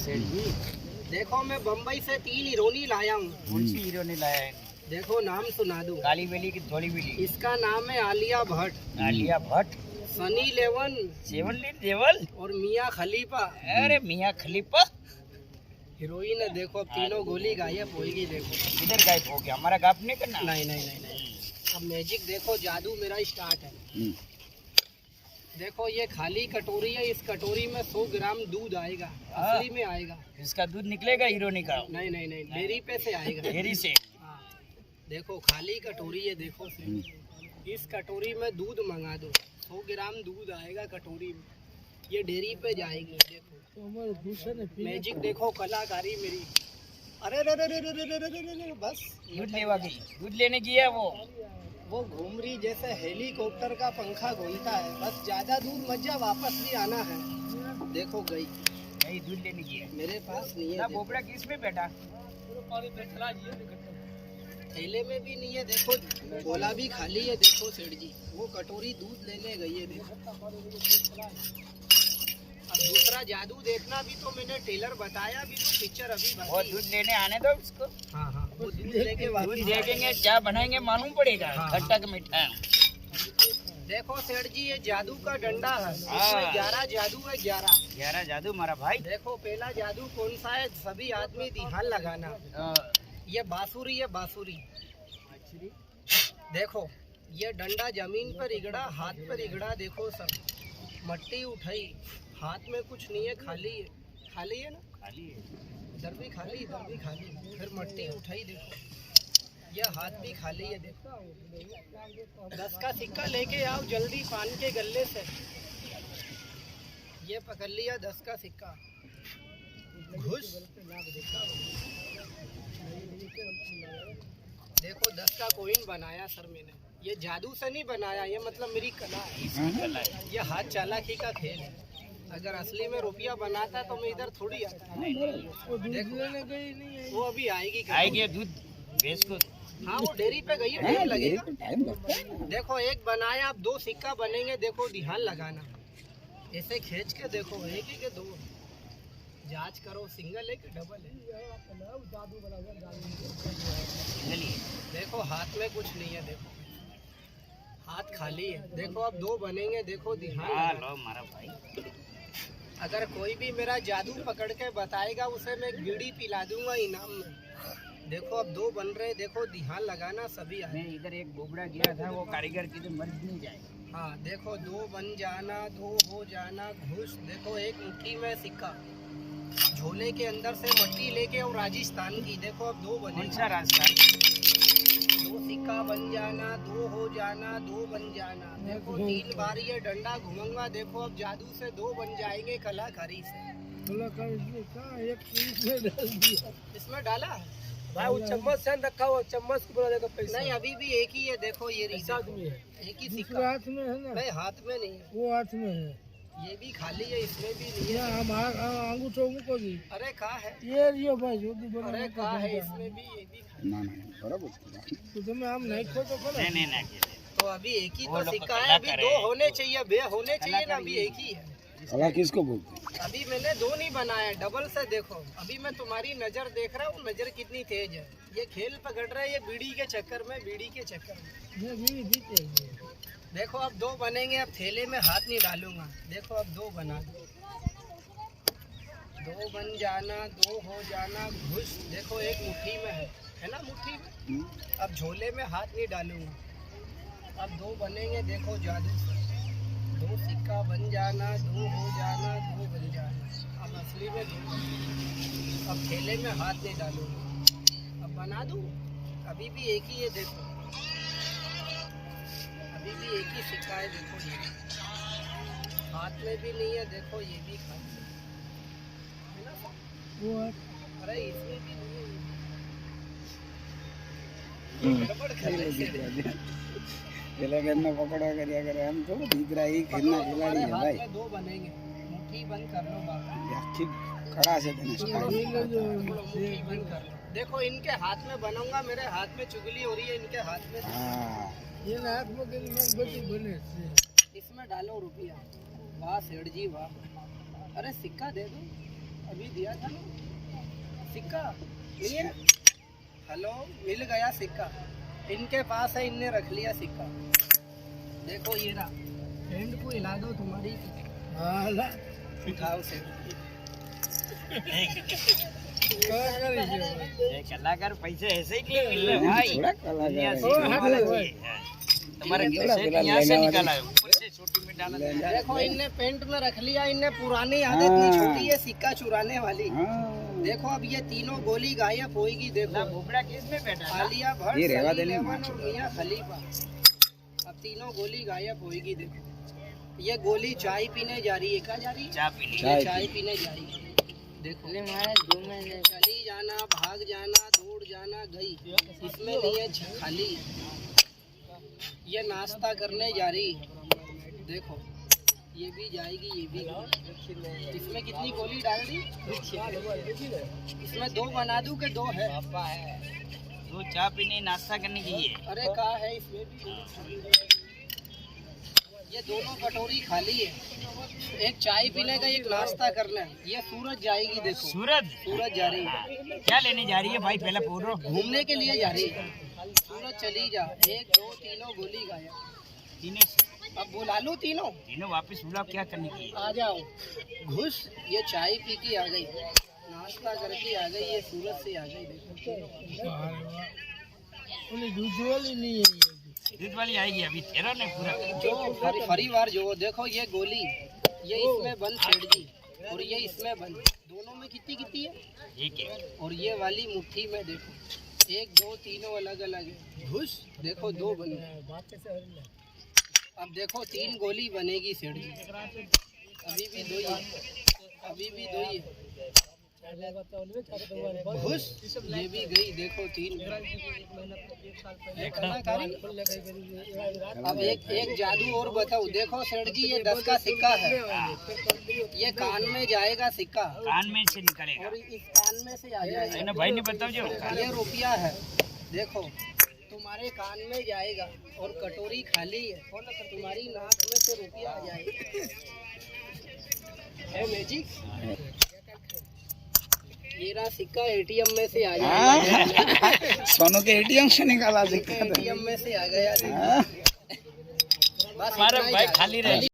सेठ जी, देखो मैं बम्बई से 3 हीरोनी लाया हूँ। कौन सी हीरोनी लाया है? देखो नाम सुना दूँ। काली बेली की धोली बेली? इसका नाम है आलिया भट्ट, आलिया भट्ट, सनी लेवन, सेवनली देवल और मियाँ खलीफा। अरे मियाँ खलीफा हीरोइन है। देखो अब तीनों गोली गायब होगी। देखो इधर गायब हो गया, हमारा गायब नहीं करना। नहीं नहीं नहीं नहीं। अब मैजिक देखो, जादू मेरा स्टार्ट है। देखो ये खाली कटोरी है, इस कटोरी में 100 ग्राम दूध आएगा, असली में आएगा। इसका दूध निकलेगा हीरोनी का? नहीं नहीं नहीं, डेयरी पे से आएगा। डेयरी से? हाँ देखो खाली कटोरी है। देखो इस कटोरी में दूध मंगा दो, 100 ग्राम दूध आएगा कटोरी में, ये डेयरी पे जाएगी। देखो मैजिक देखो, कलाकारी मेरी। अरे रे रे रे रे रे रे रे रे, बस दूध लेवा गई, दूध लेने की है वो घूम रही जैसे हेलीकॉप्टर का पंखा घूमता है। बस ज्यादा दूर मत जा, वापस भी आना है। देखो गई नहीं, दूध लेने की है। मेरे पास नहीं ना है। बोबड़ा किस में बैठा? थैले में भी नहीं है। देखो झोला भी खाली है। देखो सेठ जी, वो कटोरी दूध लेने गई है। देखो अब दूसरा जादू देखना भी तो मैंने टेलर बताया भी तो, पिक्चर अभी वो बाकी दूध लेने आने दो उसको। हाँ हाँ, वो दूध लेके दूध वापस देखेंगे, क्या बनाएंगे मालूम पड़ेगा। हाँ, खट्टा का मीठा। देखो सेठ जी, ये जादू का डंडा है। हाँ। इसमें 11 जादू है। 11 जादू मारा भाई। देखो पहला जादू कौन सा है? सभी आदमी ध्यान लगाना। ये बांसुरी है, बांसुरी। देखो ये डंडा जमीन पर इगड़ा, हाथ पर इगड़ा। देखो सब मट्टी उठाई, हाथ में कुछ नहीं है, खाली है। खाली है ना? खाली है। इधर भी खाली, इधर भी खाली। फिर मट्टी उठाई। देखो ये हाथ भी खाली है। देखो 10 का सिक्का लेके आओ जल्दी पान के गल्ले से। ये पकड़ लिया 10 का सिक्का। घुस। देखो 10 का कॉइन बनाया सर मैंने। ये जादू से नहीं बनाया, ये मतलब मेरी कला है। ये हाथ चालाकी का खेल है। अगर असली में रुपया बनाता तो मैं इधर थोड़ी आता। देखो वो अभी आएगी। आएगी दूध भैंस को। हाँ वो डेयरी पे गई है, टाइम लगेगा। देखो एक बनाया, अब 2 सिक्का बनेंगे। देखो ध्यान लगाना, ऐसे खींच के देखो, एक ही के 2 जांच करो, सिंगल है कि डबल है। देखो हाथ में कुछ नहीं है। देखो हाथ खाली है। देखो अब 2 बनेंगे। देखो ध्यान लो मारा भाई। अगर कोई भी मेरा जादू पकड़ के बताएगा, उसे मैं बीड़ी पिला दूंगा इनाम में। देखो अब 2 बन रहे। देखो ध्यान लगाना सभी। इधर एक बोबड़ा गिरा था, वो कारीगर की तो मर्ज नहीं जाए। हाँ देखो 2 बन जाना, 2 हो जाना, घुस। देखो एक मुट्ठी में सिक्का, झोले के अंदर से मट्टी लेके, और राजस्थान की। देखो अब 2 बने। कौन सा राजस्थान? 2 सिक्का बन जाना, 2 हो जाना, 2 बन जाना। देखो 3 बार ये डंडा घुमाऊंगा। देखो अब जादू से 2 बन जाएंगे, कलाकारी से। इसमें डाला है भाई, वो चम्मच से रखा हुआ, चम्मच को बोला देखो पैसा नहीं, अभी भी एक ही है। देखो ये साथ में है, एक ही सिक्का हाथ में है ना? नहीं, हाथ में नहीं है। वो हाथ में है। ये भी खाली है, इसमें भी नहीं है। हमारा अंगूठो को दी। अरे कहाँ है? ये लियो भाई, जो भी बना। अरे कहाँ है? इसमें भी, ये भी खाली। ना ना बराबर। तो तुम्हें हम नहीं खो तो करो। नहीं नहीं तो अभी एक ही वो तो लोग सिक्का तो है। कला अभी करे। 2 होने चाहिए, 2 होने चाहिए ना। अभी एक ही है। कला किसको बोलते हैं? अभी मैंने 2 नहीं बनाया, डबल से। देखो अभी मैं तुम्हारी नजर देख रहा हूँ, नजर कितनी तेज है। ये खेल पकड़ रहा है, ये बीड़ी के चक्कर में, बीड़ी के चक्कर में। ये भी बीते हैं। देखो अब 2 बनेंगे। अब थैले में हाथ नहीं डालूंगा। देखो अब 2 बना दो, 2 बन जाना, 2 हो जाना, घुस। देखो एक मुट्ठी में है ना? मुट्ठी में। अब झोले में हाथ नहीं डालूंगा। अब 2 बनेंगे। देखो जादू से 2 सिक्का बन जाना, 2 हो जाना, 2 बन जाना। अब असली में 2। अब थैले में हाथ नहीं डालूंगा। अब बना दूँ? अभी भी एक ही है। देखो अभी भी एक ही सिक्का है। देखो ये हाथ में भी नहीं है। देखो ये भी खाली है ना सर? वो अरे इसमें भी नहीं है। ये गड़बड़ कर रहे हैं। खेला करना पकड़ा करिया करे, हम तो दिख रहा है खेलना खिलाड़ी है भाई। 2 बनेंगे। मुट्ठी बंद कर लो बाबा। ठीक खड़ा से देने मुट्ठी बंद कर लो। देखो इनके हाथ में बनाऊंगा, मेरे हाथ में चुगली हो रही है, इनके हाथ में। हाँ ये हाथ में के लिए बड़ी बने से। इसमें डालो रुपया। वाह सेठ जी वाह। अरे सिक्का दे दो। अभी दिया था ना सिक्का, नहीं है? हेलो, मिल गया सिक्का, इनके पास है, इनने रख लिया सिक्का। देखो ये रहा, हैंड को हिला दो तुम्हारी, हाँ ला उठाओ से। कलाकार पैसे ऐसे ही क्यों मिल रहे हैं भाई? थोड़ा कलाकार दुनिया है। सीखने वाला चाहिए। तुम्हारे पैसे यहाँ से निकाला है, ऊपर से छोटी में डाला है। देखो इनने पेंट में रख लिया, इनने पुरानी आदत नहीं छोड़ी है सिक्का चुराने वाली। हाँ, देखो अब ये तीनों गोली गायब होगी। देखो बुबड़ा किस में बैठा था? आलिया भट्ट, ये रहवा सनी देने लेवन और मियां खलीफा, अब तीनों गोली गायब होगी। देखो ये गोली चाय पीने जा रही है, क्या जा रही है? चाय पीने। चाय चाय पीने जा रही है। देखो चली जाना, भाग जाना, दौड़ जाना, गई, इसमें नहीं है खाली। ये नाश्ता करने जा रही है। देखो ये भी जाएगी, ये भी गई। इसमें कितनी गोली डाल दी? इसमें 2 बना दूं कि 2 है? वो चाय पीने नाश्ता करने की है। अरे कहा है इसमें भी। ये दोनों कटोरी खाली है, एक चाय पीने का, एक नाश्ता करना है। ये सूरज जाएगी। देखो सूरज सूरज जा रही है, क्या लेने जा रही है भाई? पहले पूरो घूमने के लिए जा रही है। सूरज चली जा, 1 2 तीनों गोली गायब। तीनों से अब बुला लो तीनों, तीनों वापस बुलाओ, क्या करने की है? आ जाओ। घुस, ये चाय पी के आ गई, नाश्ता करके आ गई, ये सूरज से आ गई। देखो ओली दूध वाली नहीं है ये। दूध वाली आएगी अभी, तेरा ने पूरा जो परिवार जो देखो, ये गोली ये इसमें बंद छेड़ दी और ये इसमें बंद, दोनों में कितनी कितनी है? ठीक है। और ये वाली मुट्ठी में देखो 1 2 तीनों अलग अलग है। घुस, देखो 2 बन गए। अब देखो 3 गोली बनेगी सीढ़ी, अभी भी 2 ही है, अभी भी 2 ही है। घुस, ये भी गई। देखो 3। अब एक जादू और बताओ। देखो सेठ जी, ये 10 का सिक्का है, ये कान में जाएगा सिक्का, कान में से निकलेगा और इस कान में से आ जाएगा। ना भाई ने बताओ जो ये रुपया है, देखो तुम्हारे कान में जाएगा और कटोरी खाली है, तुम्हारी नाक में से रुपया आ जाएगा। है मैजिक। ये रहा सिक्का, एटीएम में से आ जाएगा। सोनू के एटीएम से निकाला सिक्का। एटीएम में से आ गया। हाँ। बस हमारा इतना ही भाई जा- खाली रह